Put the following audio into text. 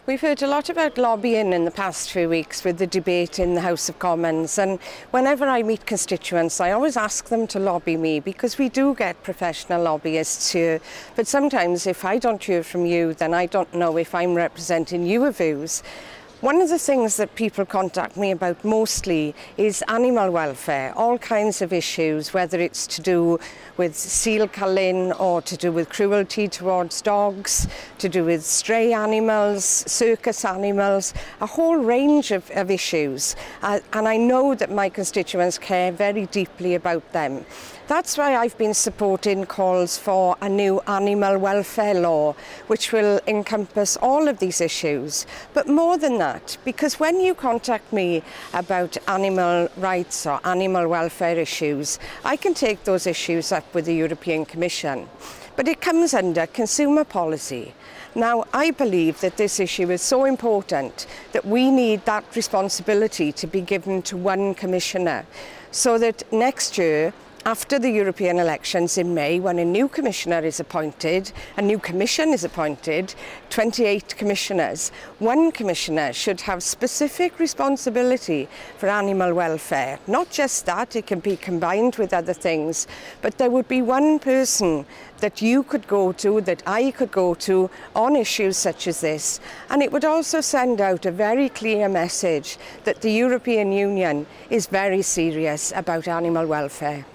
We've heard a lot about lobbying in the past few weeks with the debate in the House of Commons, and whenever I meet constituents I always ask them to lobby me, because we do get professional lobbyists here, but sometimes if I don't hear from you then I don't know if I'm representing your views. One of the things that people contact me about mostly is animal welfare, all kinds of issues, whether it's to do with seal culling or to do with cruelty towards dogs, to do with stray animals, circus animals, a whole range of issues. And I know that my constituents care very deeply about them. That's why I've been supporting calls for a new animal welfare law, which will encompass all of these issues. But more than that, because when you contact me about animal rights or animal welfare issues, I can take those issues up with the European Commission. But it comes under consumer policy. Now, I believe that this issue is so important that we need that responsibility to be given to one commissioner, so that next year, after the European elections in May, when a new commissioner is appointed, a new commission is appointed, 28 commissioners, one commissioner should have specific responsibility for animal welfare. Not just that, it can be combined with other things, but there would be one person that you could go to, that I could go to on issues such as this. And it would also send out a very clear message that the European Union is very serious about animal welfare.